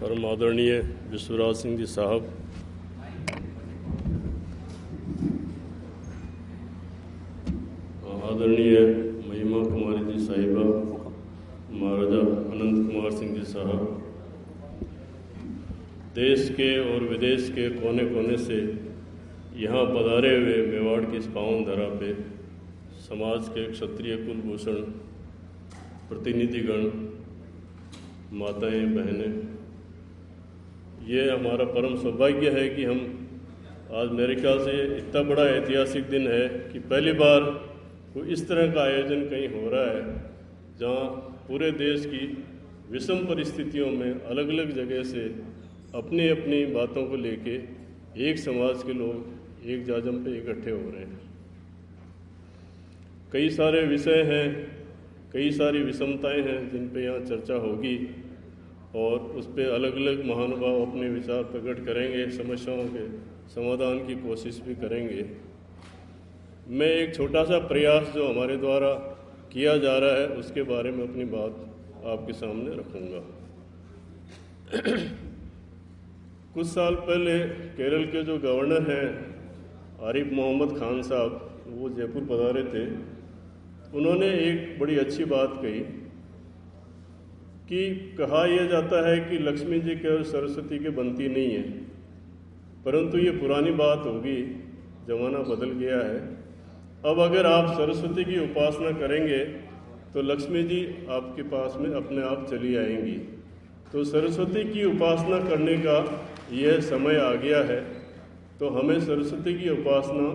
परम आदरणीय विश्वराज सिंह जी साहब, आदरणीय महिमा कुमारी जी साहिबा, महाराजा अनंत कुमार सिंह जी साहब, देश के और विदेश के कोने कोने से यहाँ पधारे हुए मेवाड़ की इस पावन धरा पे समाज के क्षत्रिय कुलभूषण प्रतिनिधिगण, माताएं, बहनें, ये हमारा परम सौभाग्य है कि हम आज मेरे ख्याल से इतना बड़ा ऐतिहासिक दिन है कि पहली बार कोई इस तरह का आयोजन कहीं हो रहा है जहाँ पूरे देश की विषम परिस्थितियों में अलग अलग जगह से अपनी अपनी बातों को लेके एक समाज के लोग एक जाजम पे इकट्ठे हो रहे हैं। कई सारे विषय हैं, कई सारी विषमताएं हैं जिन पे यहाँ चर्चा होगी और उस पर अलग अलग महानुभाव अपने विचार प्रकट करेंगे, समस्याओं के समाधान की कोशिश भी करेंगे। मैं एक छोटा सा प्रयास जो हमारे द्वारा किया जा रहा है उसके बारे में अपनी बात आपके सामने रखूँगा। कुछ साल पहले केरल के जो गवर्नर हैं आरिफ मोहम्मद खान साहब, वो जयपुर पधारे थे। उन्होंने एक बड़ी अच्छी बात कही कि कहा यह जाता है कि लक्ष्मी जी के और सरस्वती के बनती नहीं है, परंतु ये पुरानी बात होगी, ज़माना बदल गया है। अब अगर आप सरस्वती की उपासना करेंगे तो लक्ष्मी जी आपके पास में अपने आप चली आएंगी। तो सरस्वती की उपासना करने का यह समय आ गया है, तो हमें सरस्वती की उपासना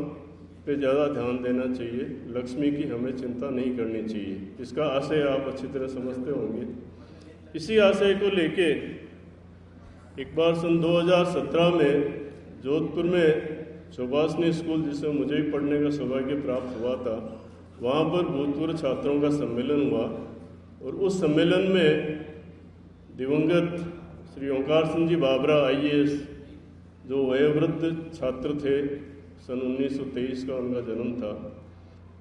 पे ज़्यादा ध्यान देना चाहिए, लक्ष्मी की हमें चिंता नहीं करनी चाहिए। इसका आशय आप अच्छी तरह समझते होंगे। इसी आशय को लेके एक बार सन 2017 में जोधपुर में सुभाषिनी स्कूल, जिसमें मुझे भी पढ़ने का सौभाग्य प्राप्त हुआ था, वहाँ पर भूतपूर्व छात्रों का सम्मेलन हुआ और उस सम्मेलन में दिवंगत श्री ओंकार सिंह जी बाबरा IAS, जो वयोवृद्ध छात्र थे, सन 1923 का उनका जन्म था,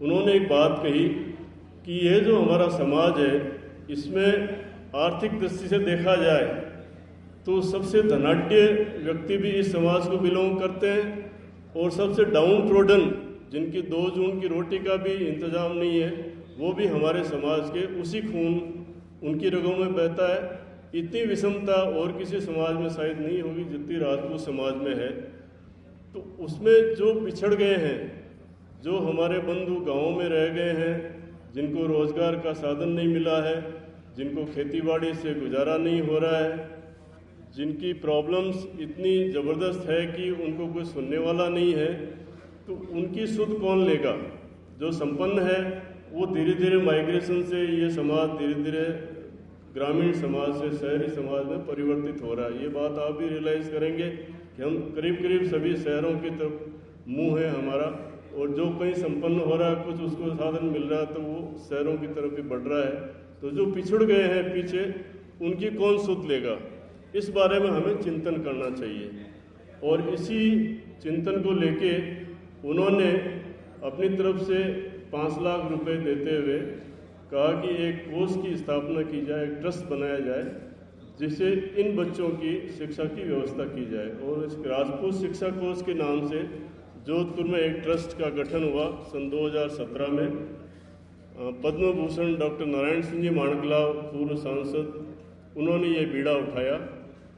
उन्होंने एक बात कही कि ये जो हमारा समाज है इसमें आर्थिक दृष्टि से देखा जाए तो सबसे धनाढ्य व्यक्ति भी इस समाज को बिलोंग करते हैं और सबसे डाउन ट्रोडन, जिनकी 2 जून की रोटी का भी इंतजाम नहीं है, वो भी हमारे समाज के उसी खून उनकी रगों में बहता है। इतनी विषमता और किसी समाज में शायद नहीं होगी जितनी राजपूत समाज में है। तो उसमें जो पिछड़ गए हैं, जो हमारे बंधु गाँव में रह गए हैं, जिनको रोजगार का साधन नहीं मिला है, जिनको खेतीबाड़ी से गुजारा नहीं हो रहा है, जिनकी प्रॉब्लम्स इतनी ज़बरदस्त है कि उनको कोई सुनने वाला नहीं है, तो उनकी सुध कौन लेगा? जो संपन्न है वो धीरे धीरे माइग्रेशन से ये समाज धीरे धीरे ग्रामीण समाज से शहरी समाज में परिवर्तित हो रहा है। ये बात आप भी रियलाइज़ करेंगे कि हम करीब करीब सभी शहरों की तरफ मुँह है हमारा, और जो कहीं संपन्न हो रहा है, कुछ उसको साधन मिल रहा है, तो वो शहरों की तरफ भी बढ़ रहा है। तो जो पिछड़ गए हैं पीछे, उनकी कौन सुध लेगा? इस बारे में हमें चिंतन करना चाहिए। और इसी चिंतन को लेके उन्होंने अपनी तरफ से 5 लाख रुपए देते हुए कहा कि एक कोष की स्थापना की जाए, एक ट्रस्ट बनाया जाए, जिससे इन बच्चों की शिक्षा की व्यवस्था की जाए। और इस राजपूत शिक्षा कोष के नाम से जोधपुर में एक ट्रस्ट का गठन हुआ सन 2017 में। पद्म भूषण डॉक्टर नारायण सिंह जी माणकलाव, पूर्व सांसद, उन्होंने ये बीड़ा उठाया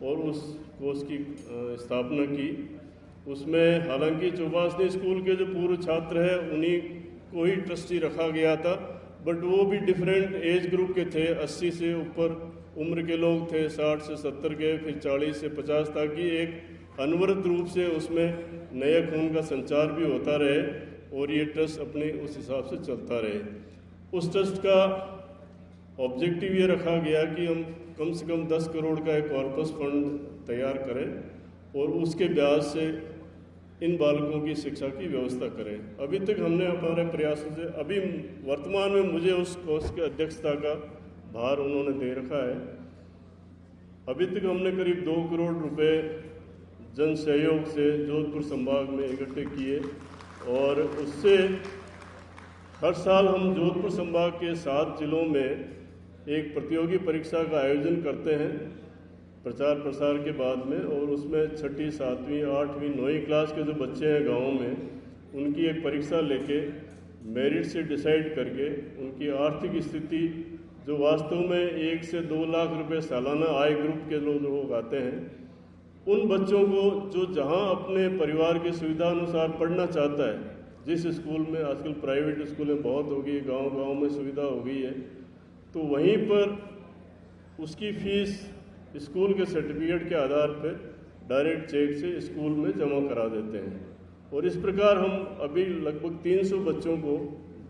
और उस कोष की स्थापना की। उसमें हालांकि सुभाषिनी स्कूल के जो पूर्व छात्र हैं उन्हीं को ही ट्रस्टी रखा गया था, बट वो भी डिफरेंट एज ग्रुप के थे। 80 से ऊपर उम्र के लोग थे, 60 से 70 के, फिर 40 से 50, ताकि एक अनवरत रूप से उसमें नए खून का संचार भी होता रहे और ये ट्रस्ट अपने उस हिसाब से चलता रहे। उस ट्रस्ट का ऑब्जेक्टिव ये रखा गया कि हम कम से कम 10 करोड़ का एक कॉर्पस फंड तैयार करें और उसके ब्याज से इन बालकों की शिक्षा की व्यवस्था करें। अभी तक हमने हमारे प्रयासों से, अभी वर्तमान में मुझे उस कोष की अध्यक्षता का भार उन्होंने दे रखा है। अभी तक हमने करीब 2 करोड़ रुपए जन सहयोग से जोधपुर संभाग में इकट्ठे किए और उससे हर साल हम जोधपुर संभाग के 7 जिलों में एक प्रतियोगी परीक्षा का आयोजन करते हैं प्रचार प्रसार के बाद में, और उसमें 6ठी 7वीं 8वीं 9वीं क्लास के जो बच्चे हैं गाँव में, उनकी एक परीक्षा लेके मेरिट से डिसाइड करके उनकी आर्थिक स्थिति जो वास्तव में 1 से 2 लाख रुपए सालाना आय ग्रुप के लोग आते हैं, उन बच्चों को जो जहां अपने परिवार की सुविधा अनुसार पढ़ना चाहता है, जिस स्कूल में आजकल प्राइवेट स्कूलें बहुत हो गई, गांव-गांव में सुविधा हो गई है, तो वहीं पर उसकी फीस स्कूल के सर्टिफिकेट के आधार पर डायरेक्ट चेक से स्कूल में जमा करा देते हैं। और इस प्रकार हम अभी लगभग 300 बच्चों को,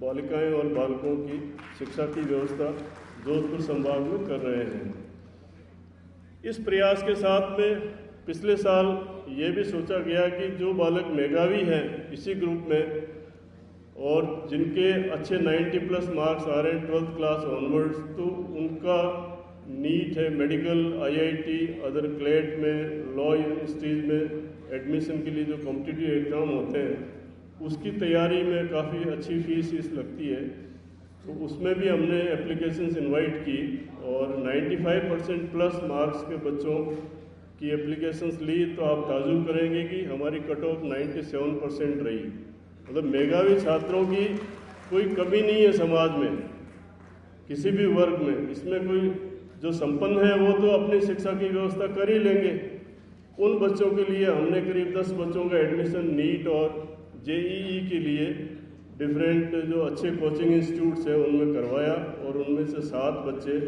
बालिकाएं और बालकों की शिक्षा की व्यवस्था जोधपुर संभाग में कर रहे हैं। इस प्रयास के साथ में पिछले साल ये भी सोचा गया कि जो बालक मेधावी हैं इसी ग्रुप में और जिनके अच्छे 90+ मार्क्स आ रहे हैं 12th क्लास ऑनवर्ड्स, तो उनका नीट है, मेडिकल, IIT, अदर क्लेट में, लॉ यूनिवर्सिटीज़ में एडमिशन के लिए जो कॉम्पिटिटिव एग्ज़ाम होते हैं, उसकी तैयारी में काफ़ी अच्छी फीस लगती है। तो उसमें भी हमने एप्लीकेशंस इनवाइट की और 95% + मार्क्स के बच्चों की एप्लीकेशंस ली, तो आप ताजुब करेंगे कि हमारी कट ऑफ 97% रही। मतलब मेधावी छात्रों की कोई कमी नहीं है समाज में, किसी भी वर्ग में। इसमें कोई जो संपन्न है वो तो अपनी शिक्षा की व्यवस्था कर ही लेंगे। उन बच्चों के लिए हमने करीब 10 बच्चों का एडमिशन नीट और JEE के लिए डिफरेंट जो अच्छे कोचिंग इंस्टीट्यूट्स हैं उनमें करवाया, और उनमें से 7 बच्चे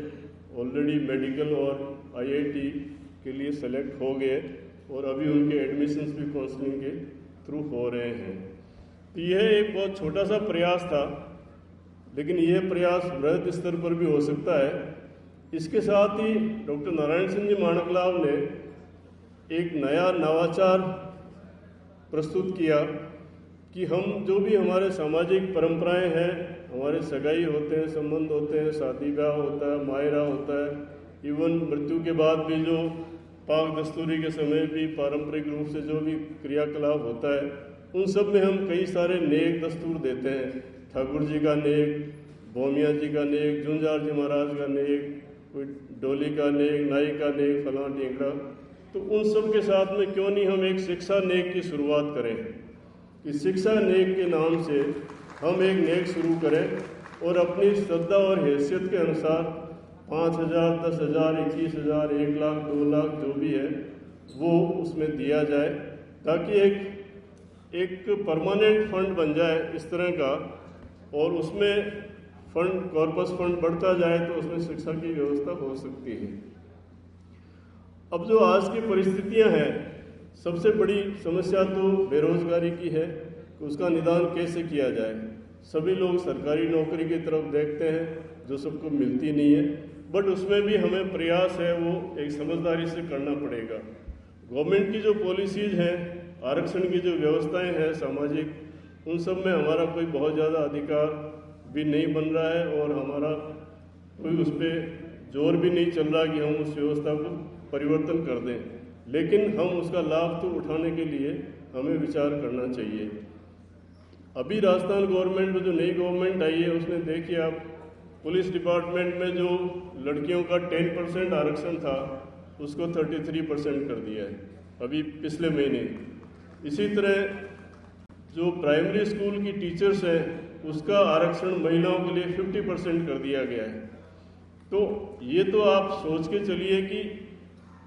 ऑलरेडी मेडिकल और IIT के लिए सेलेक्ट हो गए, और अभी उनके एडमिशन्स भी काउंसलिंग के थ्रू हो रहे हैं। तो यह एक बहुत छोटा सा प्रयास था, लेकिन यह प्रयास वृहद स्तर पर भी हो सकता है। इसके साथ ही डॉक्टर नारायण सिंह जी माणकलाव ने एक नया नवाचार प्रस्तुत किया कि हम जो भी हमारे सामाजिक परंपराएं हैं, हमारे सगाई होते हैं, संबंध होते हैं, शादी ब्याह होता है, मायरा होता है, इवन मृत्यु के बाद भी जो पाक दस्तूरी के समय भी पारंपरिक रूप से जो भी क्रियाकलाप होता है, उन सब में हम कई सारे नेक दस्तूर देते हैं। ठाकुर जी का नेक, भोमिया जी का नेक, जुंजार जी महाराज का नेक, कोई डोली का नेक, नाई का नेक, फलां ढींगड़ा। तो उन सब के साथ में क्यों नहीं हम एक शिक्षा नेक की शुरुआत करें कि शिक्षा नेक के नाम से हम एक नेक शुरू करें और अपनी श्रद्धा और हैसियत के अनुसार 5,000, 10,000, 21,000, 1 लाख, 2 लाख जो भी है वो उसमें दिया जाए, ताकि एक परमानेंट फंड बन जाए इस तरह का, और उसमें फंड, कॉर्पस फंड बढ़ता जाए तो उसमें शिक्षा की व्यवस्था हो सकती है। अब जो आज की परिस्थितियां हैं, सबसे बड़ी समस्या तो बेरोजगारी की है कि उसका निदान कैसे किया जाए। सभी लोग सरकारी नौकरी की तरफ देखते हैं जो सबको मिलती नहीं है, बट उसमें भी हमें प्रयास है वो एक समझदारी से करना पड़ेगा। गवर्नमेंट की जो पॉलिसीज़ हैं, आरक्षण की जो व्यवस्थाएं हैं सामाजिक, उन सब में हमारा कोई बहुत ज़्यादा अधिकार भी नहीं बन रहा है, और हमारा कोई उस पर जोर भी नहीं चल रहा कि हम उस व्यवस्था को परिवर्तन कर दें, लेकिन हम उसका लाभ तो उठाने के लिए हमें विचार करना चाहिए। अभी राजस्थान गवर्नमेंट में जो नई गवर्नमेंट आई है, उसने देखिए आप, पुलिस डिपार्टमेंट में जो लड़कियों का 10% आरक्षण था उसको 33% कर दिया है अभी पिछले महीने। इसी तरह जो प्राइमरी स्कूल की टीचर्स हैं उसका आरक्षण महिलाओं के लिए 50% कर दिया गया है। तो ये तो आप सोच के चलिए कि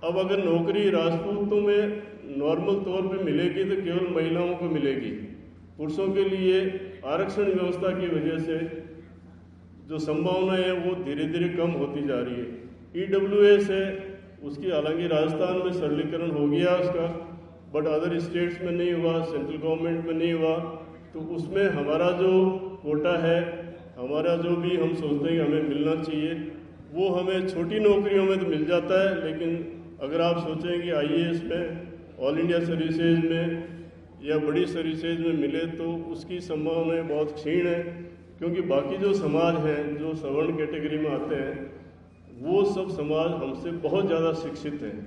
अब अगर नौकरी राजपूतों में नॉर्मल तौर पे मिलेगी तो केवल महिलाओं को मिलेगी। पुरुषों के लिए आरक्षण व्यवस्था की वजह से जो संभावना है वो धीरे धीरे कम होती जा रही है। EWS है, उसकी हालांकि राजस्थान में सरलीकरण हो गया उसका, बट अदर स्टेट्स में नहीं हुआ, सेंट्रल गवर्नमेंट में नहीं हुआ। तो उसमें हमारा जो कोटा है, हमारा जो भी हम सोचते हैं कि हमें मिलना चाहिए, वो हमें छोटी नौकरियों में तो मिल जाता है, लेकिन अगर आप सोचें कि IAS में, ऑल इंडिया सर्विसेज में या बड़ी सर्विसेज में मिले तो उसकी संभावनाएं बहुत क्षीण है, क्योंकि बाकी जो समाज हैं जो सवर्ण कैटेगरी में आते हैं वो सब समाज हमसे बहुत ज़्यादा शिक्षित हैं।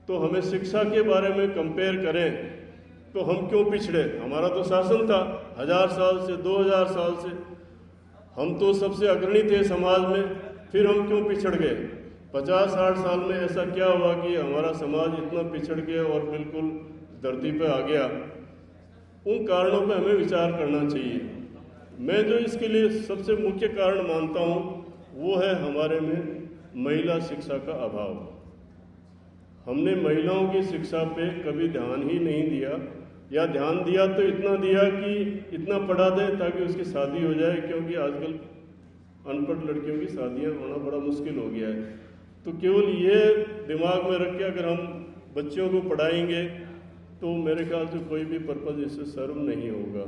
तो हमें शिक्षा के बारे में कंपेयर करें तो हम क्यों पिछड़े। हमारा तो शासन था 1000 साल से, 2000 साल से हम तो सबसे अग्रणी थे समाज में, फिर हम क्यों पिछड़ गए। 50-60 साल में ऐसा क्या हुआ कि हमारा समाज इतना पिछड़ गया और बिल्कुल धरती पर आ गया? उन कारणों पर हमें विचार करना चाहिए। मैं जो इसके लिए सबसे मुख्य कारण मानता हूँ वो है हमारे में महिला शिक्षा का अभाव। हमने महिलाओं की शिक्षा पे कभी ध्यान ही नहीं दिया, या ध्यान दिया तो इतना दिया कि इतना पढ़ा दें ताकि उसकी शादी हो जाए, क्योंकि आजकल अनपढ़ लड़कियों की शादियां होना बड़ा मुश्किल हो गया है। तो केवल ये दिमाग में रख के अगर हम बच्चों को पढ़ाएंगे तो मेरे ख्याल से कोई भी पर्पज़ इससे सर्व नहीं होगा।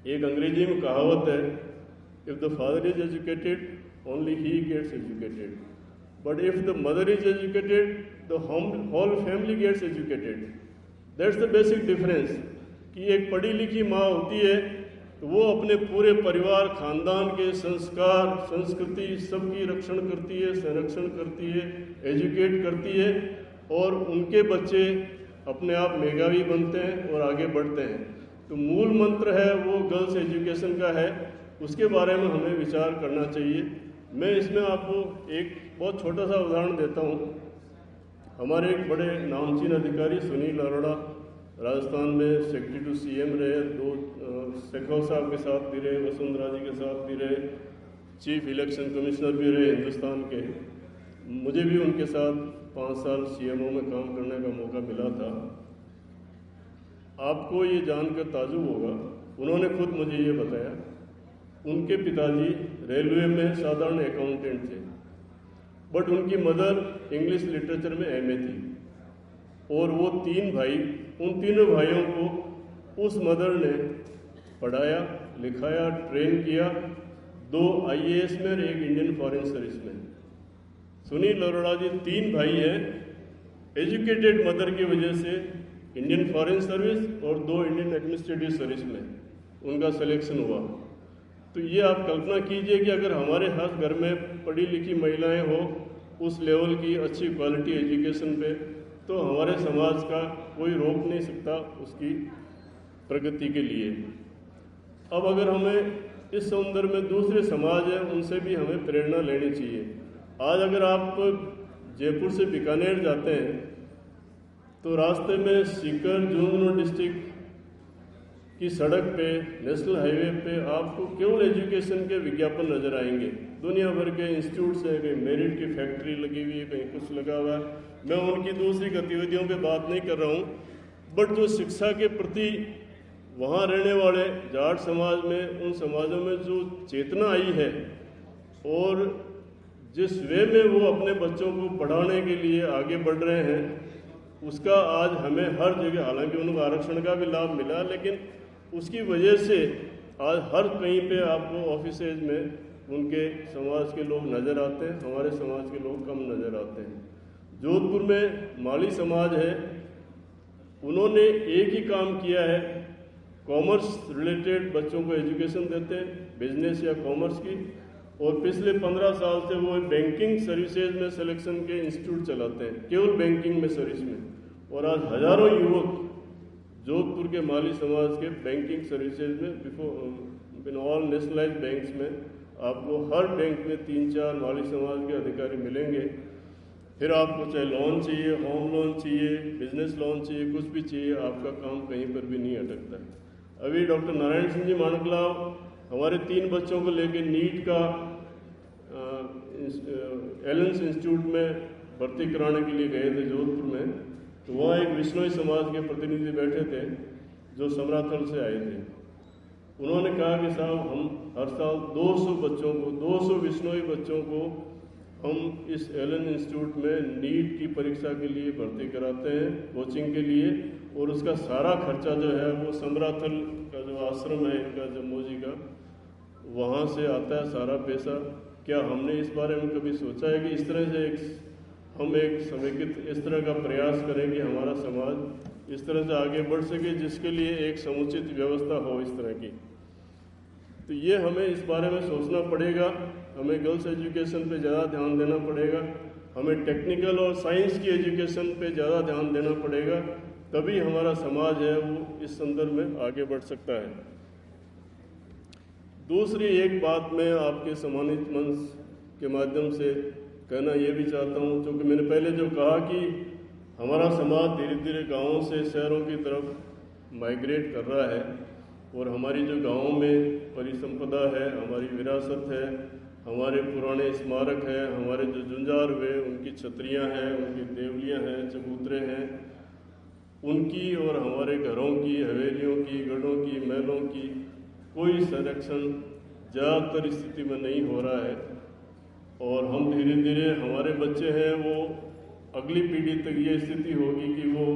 एक अंग्रेजी में कहावत है, if the father is educated only he gets educated, but if the mother is educated the whole family gets educated. That's the basic difference कि एक पढ़ी लिखी माँ होती है तो वो अपने पूरे परिवार खानदान के संस्कार संस्कृति सबकी रक्षण करती है, संरक्षण करती है, एजुकेट करती है, और उनके बच्चे अपने आप मेधावी बनते हैं और आगे बढ़ते हैं। तो मूल मंत्र है वो गर्ल्स एजुकेशन का है, उसके बारे में हमें विचार करना चाहिए। मैं इसमें आपको एक बहुत छोटा सा उदाहरण देता हूँ। हमारे एक बड़े नामचीन अधिकारी सुनील अरोड़ा राजस्थान में सेक्रेटरी टू सीएम रहे, 2 शेखर साहब के साथ भी रहे, वसुंधरा जी के साथ भी रहे, चीफ इलेक्शन कमिश्नर भी रहे हिंदुस्तान के। मुझे भी उनके साथ 5 साल सीएमओ में काम करने का मौका मिला था। आपको ये जानकर ताजुब होगा, उन्होंने खुद मुझे ये बताया, उनके पिताजी रेलवे में साधारण अकाउंटेंट थे, बट उनकी मदर इंग्लिश लिटरेचर में एमए थी, और वो 3 भाई, उन तीनों भाइयों को उस मदर ने पढ़ाया, लिखाया, ट्रेन किया, 2 आईएएस में और 1 इंडियन फॉरेन सर्विस में। सुनील अरोड़ा जी 3 भाई हैं, एजुकेटेड मदर की वजह से इंडियन फॉरेन सर्विस और 2 इंडियन एडमिनिस्ट्रेटिव सर्विस में उनका सिलेक्शन हुआ। तो ये आप कल्पना कीजिए कि अगर हमारे हर घर में पढ़ी लिखी महिलाएं हो उस लेवल की अच्छी क्वालिटी एजुकेशन पे, तो हमारे समाज का कोई रोक नहीं सकता उसकी प्रगति के लिए। अब अगर हमें इस संदर्भ में दूसरे समाज हैं उनसे भी हमें प्रेरणा लेनी चाहिए। आज अगर आप जयपुर से बीकानेर जाते हैं तो रास्ते में सीकर झुंझुनू डिस्ट्रिक्ट की सड़क पे, नेशनल हाईवे पे आपको केवल एजुकेशन के विज्ञापन नजर आएंगे। दुनिया भर के इंस्टीट्यूट्स हैं, कहीं मेरिट की फैक्ट्री लगी हुई है, कहीं कुछ लगा हुआ है। मैं उनकी दूसरी गतिविधियों पे बात नहीं कर रहा हूँ, बट जो शिक्षा के प्रति वहाँ रहने वाले जाट समाज में, उन समाजों में जो चेतना आई है और जिस वे में वो अपने बच्चों को पढ़ाने के लिए आगे बढ़ रहे हैं, उसका आज हमें हर जगह, हालांकि उनको आरक्षण का भी लाभ मिला, लेकिन उसकी वजह से आज हर कहीं पे आपको ऑफिसेज में उनके समाज के लोग नज़र आते हैं, हमारे समाज के लोग कम नज़र आते हैं। जोधपुर में माली समाज है, उन्होंने एक ही काम किया है, कॉमर्स रिलेटेड बच्चों को एजुकेशन देते हैं, बिजनेस या कॉमर्स की, और पिछले 15 साल से वो बैंकिंग सर्विसेज में सिलेक्शन के इंस्टीट्यूट चलाते हैं, केवल बैंकिंग में सर्विस में। और आज हजारों युवक जोधपुर के माली समाज के बैंकिंग सर्विसेज में इन ऑल नेशनलाइज्ड बैंक्स में आपको हर बैंक में 3-4 माली समाज के अधिकारी मिलेंगे। फिर आपको चाहे लोन चाहिए, होम लोन चाहिए, बिजनेस लोन चाहिए, कुछ भी चाहिए, आपका काम कहीं पर भी नहीं अटकता है। अभी डॉक्टर नारायण सिंह जी माणकलाव हमारे 3 बच्चों को लेकर नीट का एलेंस इंस्टीट्यूट में भर्ती कराने के लिए गए थे जोधपुर में। तो वहाँ एक विश्नोई समाज के प्रतिनिधि बैठे थे जो समराथल से आए थे। उन्होंने कहा कि साहब हम हर साल 200 विश्नोई बच्चों को हम इस एलन इंस्टीट्यूट में नीट की परीक्षा के लिए भर्ती कराते हैं कोचिंग के लिए, और उसका सारा खर्चा जो है वो समराथल का जो आश्रम है इनका जम्मू जी का, वहाँ से आता है सारा पैसा। क्या हमने इस बारे में कभी सोचा है कि इस तरह से हम एक समेकित इस तरह का प्रयास करें कि हमारा समाज इस तरह से आगे बढ़ सके, जिसके लिए एक समुचित व्यवस्था हो इस तरह की। तो ये हमें इस बारे में सोचना पड़ेगा। हमें गर्ल्स एजुकेशन पे ज़्यादा ध्यान देना पड़ेगा, हमें टेक्निकल और साइंस की एजुकेशन पे ज़्यादा ध्यान देना पड़ेगा, तभी हमारा समाज है वो इस संदर्भ में आगे बढ़ सकता है। दूसरी एक बात मैं आपके सम्मानित मंच के माध्यम से कहना ये भी चाहता हूँ, क्योंकि मैंने पहले जो कहा कि हमारा समाज धीरे धीरे गाँवों से शहरों की तरफ माइग्रेट कर रहा है, और हमारी जो गाँवों में परिसंपदा है, हमारी विरासत है, हमारे पुराने स्मारक है, हमारे जो जुंजार हुए उनकी छतरियाँ हैं, उनकी देवलियाँ हैं, चबूतरे हैं, उनकी और हमारे घरों की, हवेलियों की, गढ़ों की, महलों की कोई संरक्षण ज़्यादातर स्थिति में नहीं हो रहा है। और हम धीरे धीरे, हमारे बच्चे हैं वो अगली पीढ़ी तक ये स्थिति होगी कि वो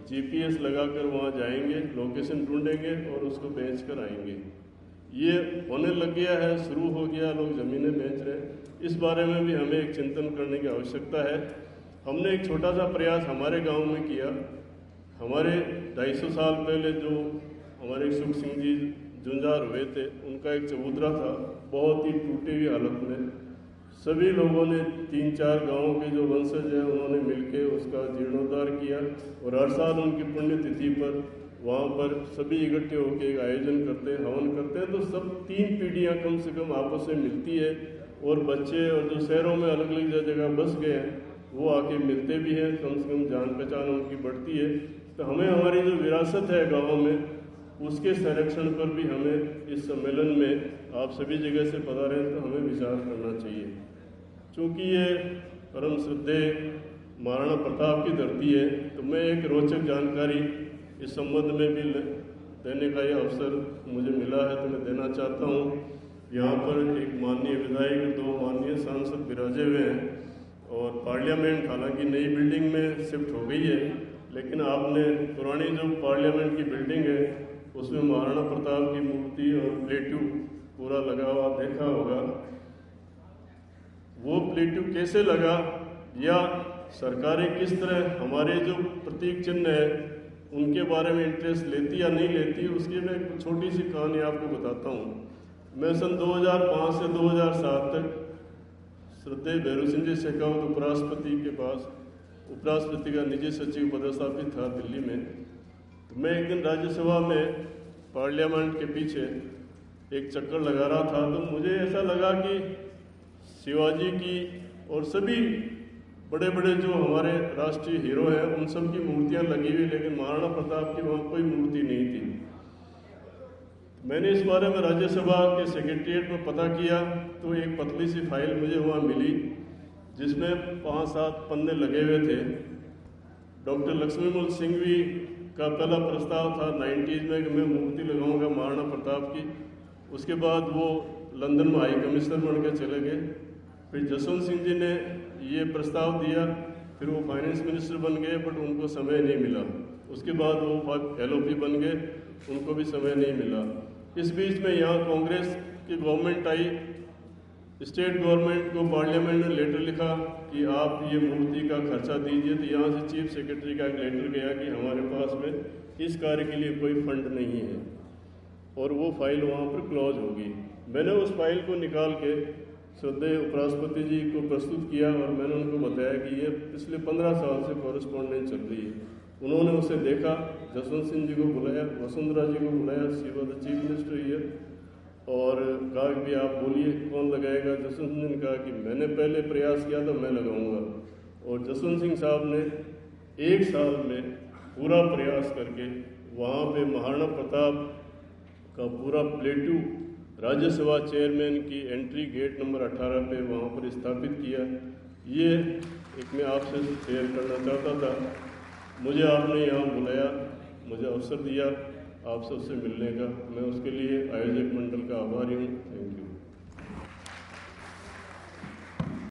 GPS लगाकर वहाँ जाएंगे, लोकेशन ढूंढेंगे और उसको बेच कर आएंगे। ये होने लग गया है, शुरू हो गया, लोग ज़मीनें बेच रहे हैं। इस बारे में भी हमें एक चिंतन करने की आवश्यकता है। हमने एक छोटा सा प्रयास हमारे गांव में किया। हमारे 250 साल पहले जो हमारे सुख सिंह जी जुंजार हुए थे, उनका एक चबूतरा था, बहुत ही टूटी हुई हालत में। सभी लोगों ने 3-4 गाँवों के जो वंशज हैं उन्होंने मिलकर उसका जीर्णोद्धार किया, और हर साल उनकी पुण्यतिथि पर वहाँ पर सभी इकट्ठे होकर एक आयोजन करते हैं, हवन करते हैं। तो सब 3 पीढ़ियाँ कम से कम आपस में मिलती है, और बच्चे और जो शहरों में अलग अलग जगह बस गए हैं वो आके मिलते भी हैं, कम से कम जान पहचान उनकी बढ़ती है। तो हमें हमारी जो विरासत है गाँव में, उसके संरक्षण पर भी हमें इस सम्मेलन में आप सभी जगह से पधारें तो हमें विचार करना चाहिए। चूँकि ये परम श्रद्धेय महाराणा प्रताप की धरती है, तो मैं एक रोचक जानकारी इस संबंध में भी देने का ये अवसर मुझे मिला है तो मैं देना चाहता हूँ। यहाँ पर एक माननीय विधायक, 2 माननीय सांसद विराजे हुए हैं, और पार्लियामेंट हालांकि नई बिल्डिंग में शिफ्ट हो गई है, लेकिन आपने पुरानी जो पार्लियामेंट की बिल्डिंग है उसमें महाराणा प्रताप की मूर्ति और प्लेट्यू पूरा लगा हुआ देखा होगा। वो प्लेट्यू कैसे लगा, या सरकारें किस तरह हमारे जो प्रतीक चिन्ह है उनके बारे में इंटरेस्ट लेती या नहीं लेती, उसकी मैं एक छोटी सी कहानी आपको बताता हूँ। मैं सन 2005 से 2007 तक श्रद्धेय भैरू सिंह जी शेखावत उपराष्ट्रपति के पास उपराष्ट्रपति का निजी सचिव पदस्थापित था दिल्ली में। तो मैं एक दिन राज्यसभा में पार्लियामेंट के पीछे एक चक्कर लगा रहा था, तो मुझे ऐसा लगा कि शिवाजी की और सभी बड़े बड़े जो हमारे राष्ट्रीय हीरो हैं उन सब की मूर्तियां लगी हुई, लेकिन महाराणा प्रताप की वहाँ कोई मूर्ति नहीं थी। मैंने इस बारे में राज्यसभा के सेक्रेटरिएट में पता किया, तो एक पतली सी फाइल मुझे वहाँ मिली जिसमें 5-7 पन्ने लगे हुए थे। डॉक्टर लक्ष्मीमूल सिंघवी का पहला प्रस्ताव था 90s में कि मैं मूर्ति लगाऊंगा महाराणा प्रताप की। उसके बाद वो लंदन में हाई कमिश्नर बन के चले गए। फिर जसवंत सिंह जी ने ये प्रस्ताव दिया, फिर वो फाइनेंस मिनिस्टर बन गए, बट उनको समय नहीं मिला। उसके बाद वो LOP बन गए, उनको भी समय नहीं मिला। इस बीच में यहाँ कांग्रेस की गवर्नमेंट आई, स्टेट गवर्नमेंट को पार्लियामेंट ने लेटर लिखा कि आप ये मूर्ति का खर्चा दीजिए। तो यहाँ से चीफ सेक्रेटरी का एक लेटर गया कि हमारे पास में इस कार्य के लिए कोई फंड नहीं है, और वो फाइल वहाँ पर क्लोज होगी। मैंने उस फाइल को निकाल के श्रद्धेय उपराष्ट्रपति जी को प्रस्तुत किया, और मैंने उनको बताया कि ये पिछले 15 साल से कॉरेस्पॉन्डेंस चल रही है। उन्होंने उसे देखा, जसवंत सिंह जी को बुलाया, वसुंधरा जी को बुलाया, she was the chief minister here, और कहा कि आप बोलिए कौन लगाएगा। जसवंत सिंह ने कहा कि मैंने पहले प्रयास किया था, मैं लगाऊंगा। और जसवंत सिंह साहब ने 1 साल में पूरा प्रयास करके वहाँ पे महाराणा प्रताप का पूरा प्लेट्यू राज्यसभा चेयरमैन की एंट्री गेट नंबर 18 पे वहाँ पर स्थापित किया। ये एक मैं आपसे शेयर करना चाहता था। मुझे आपने यहाँ बुलाया, मुझे अवसर दिया आप सबसे मिलने का, मैं उसके लिए आयोजक मंडल का आभारी हूँ। Thank you.